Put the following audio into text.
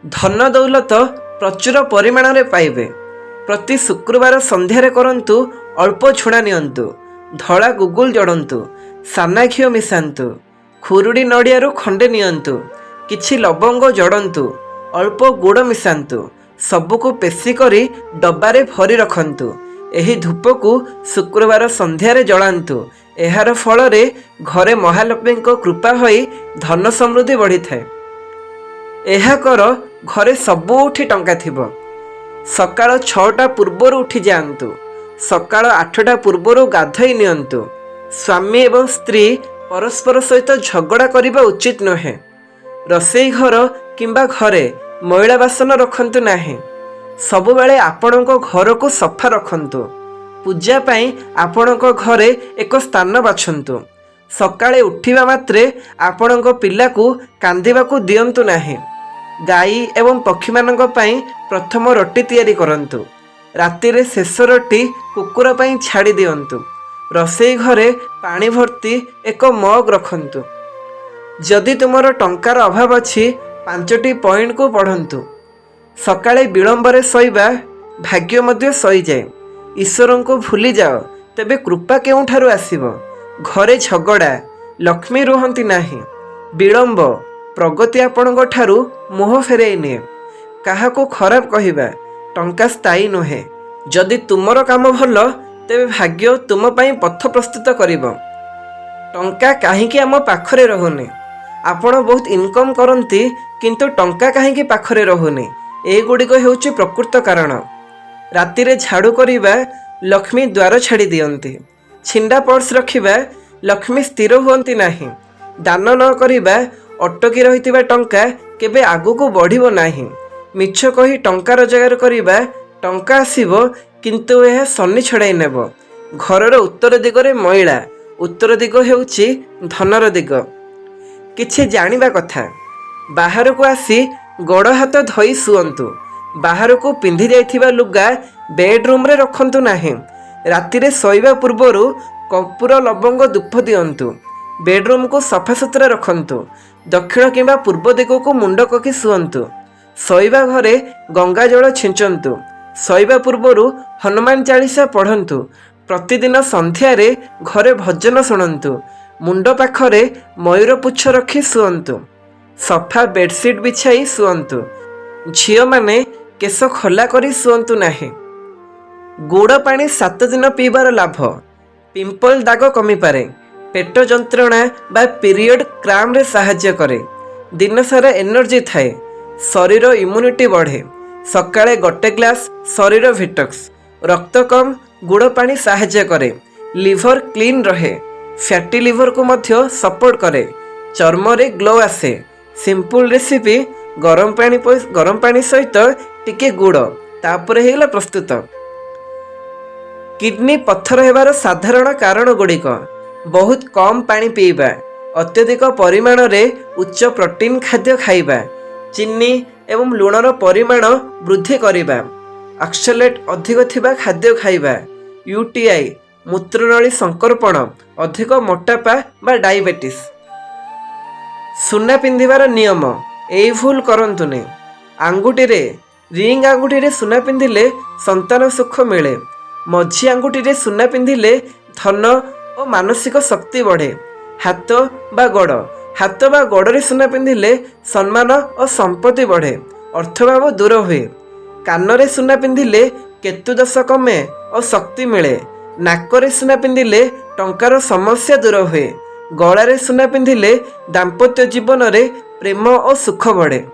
धन दौलत प्रचुर परिमाण रे पाइबे। प्रति शुक्रवार संध्यारे करंतु अल्प छुणा नियंतु, धला गुगुल जड़ंतु, साना घिओ मिसांतु, खुरुड़ी नड़ियारू खंडे नियंतु, किछि लवंग जड़ंतु, अल्प गुड़ मिसांतु, सबको पेशी करी डब्बारे भरी रखंतु। एही धूपकू शुक्रवार संध्यारे जलांतु। एहार फलरे घरे महालक्ष्मी कृपा होई धन समृद्धि बढ़ी थाए। एहा कर घरे सबुठी टंका थिबो। सकाळ 6टा पूर्वर उठी जाआंतु। सकाळ 8टा पूर्वर गाधई नियंतु। स्वामी एवं स्त्री परस्पर सहित झगड़ा करने उचित नुहे। रसोई घर किंबा घरे मैला बासन रखंतु नाही। सबुबेले आपणको घर को सफा रखंतु। पूजा पाई आपणको घरे एक स्थान बाछंतु। सकाळे उठिबा मात्रे आपणको पिला को कांदिबाकू दियंतु नाही। गाई एवं पक्षी मानक पाई प्रथम रोटी तैयारी करंतु। राति रे शेष रोटी कुकुर पाई छाड़ी दियंतु। रसोई घरे पानी भर्ती एक मग रखंतु। जदि तुमर टंकार अभाव अछि 5टी पॉइंट को पढ़ंतु। सकाळे विलंबरे शोइबा भाग्य मध्य सही जाए। ईश्वर को भूली जाओ तेबे कृपा केउठारु आसीबो। घरे झगड़ा लक्ष्मी रुहंती नाही। विलंब प्रगति आपणको ठारू मोह फेरई निए। काहाको खराब कहिबा टंका स्थायी नुहे। जदि तुमर काम भल तेबे भाग्य तुम पाई पथ प्रस्तुत करिबो। टंका काहींकी आम पाखरे रहुनी। आपण बहुत इनकम करंती किंतु टंका काहींकी पाखरे रहुनी। एगुड़िक हेउची प्रकृत कारण। राति रे झाड़ू करिबा लक्ष्मी द्वार छाड़ी दियंती। छिंडा पर्स रखिबा लक्ष्मी स्थिर हुअंती नाही। दान न करिबा अटकी रहितिबा टंका केबे आगुको बढ़िबो नाही। मिछ कही टंका रोजगार करिबा टंका आसीबो किंतु यह शनि छड़ाई नेब। घरर उत्तर दिगरे मैला। उत्तर दिग हेउची धनर दिग। किछि जानिबा कथा। बाहर को आसी गोड़ हाथ धोई सुअंतु। बाहर को पिंधि जाइथिबा लुगा बेडरूम रे रखंतु नाही। राति रे सोइबा पूर्वरु कपूर लवंग धूप दियंतु। बेडरूम को सफा सुतरा रखंतु। दक्षिण किंबा पूर्व दिग को मुंड ककी सुअंतु। सोइबा घरे गंगा जल छिंचंतु। सोइबा पूर्वरु हनुमान चालीसा पढ़ंतु। प्रतिदिन संध्यारे घरे भजन शुणंतु। मुंड पाखरे मयूर पुच्छ रखी सुअंतु। सफा बेडसीट बिछाई सुअंतु। झियो माने केश खोला करी सुअंतु नाही। गुड़ पानी 7 दिन पीबार लाभ। पिंपल दाग कमी पारे। पेट जंत्रणा बा पीरियड क्राम रे साहाय्य करे। दिन सारा एनर्जी थाए। शरीर इम्यूनिटी बढ़े। सकाळे गोटे ग्लास शरीर विटक्स। रक्त कम गुड़ पानी साहाय्य करे। लिवर क्लीन रहे। फैटी लिवर को मध्य सपोर्ट करे। चर्म रे ग्लो आसे। सिंपल रेसिपी गरम पानी सहित टिके गुड़ तापर हेला प्रस्तुत। किडनी पत्थर हेबार साधारण कारण गुड़िक बहुत कम पानी पीबा, अत्यधिक परिमाण रे उच्च प्रोटीन खाद्य खाइबा, चीनी एवं लुणर परिमाण वृद्धि करिबा, ऑक्सलेट अधिक थिबा खाद्य खाइबा, यूटीआई मूत्रनली संकर्पण, अधिक मोटापा बा डायबिटीज। सुना पिंधिबार नियम एई भूल करंतुनी। आंगुठी रे रिंग आंगुठी रे सुना पिंधिले संतान सुख मिले। मझी आंगुठी रे सुना पिंधिले धन और मानसिक शक्ति बढ़े। हाथ बा गोड़ रे सुना पिंधिले सम्मान और संपत्ति बढ़े। अर्थभाव दूर हुए। कान रे सुना पिंधिले केतु दश कमे और शक्ति मिले। नाक रे सुना पिंधिले टंकार समस्या दूर हुए। गला रे सुना पिंधिले दाम्पत्य जीवन रे प्रेम और सुख बढ़े।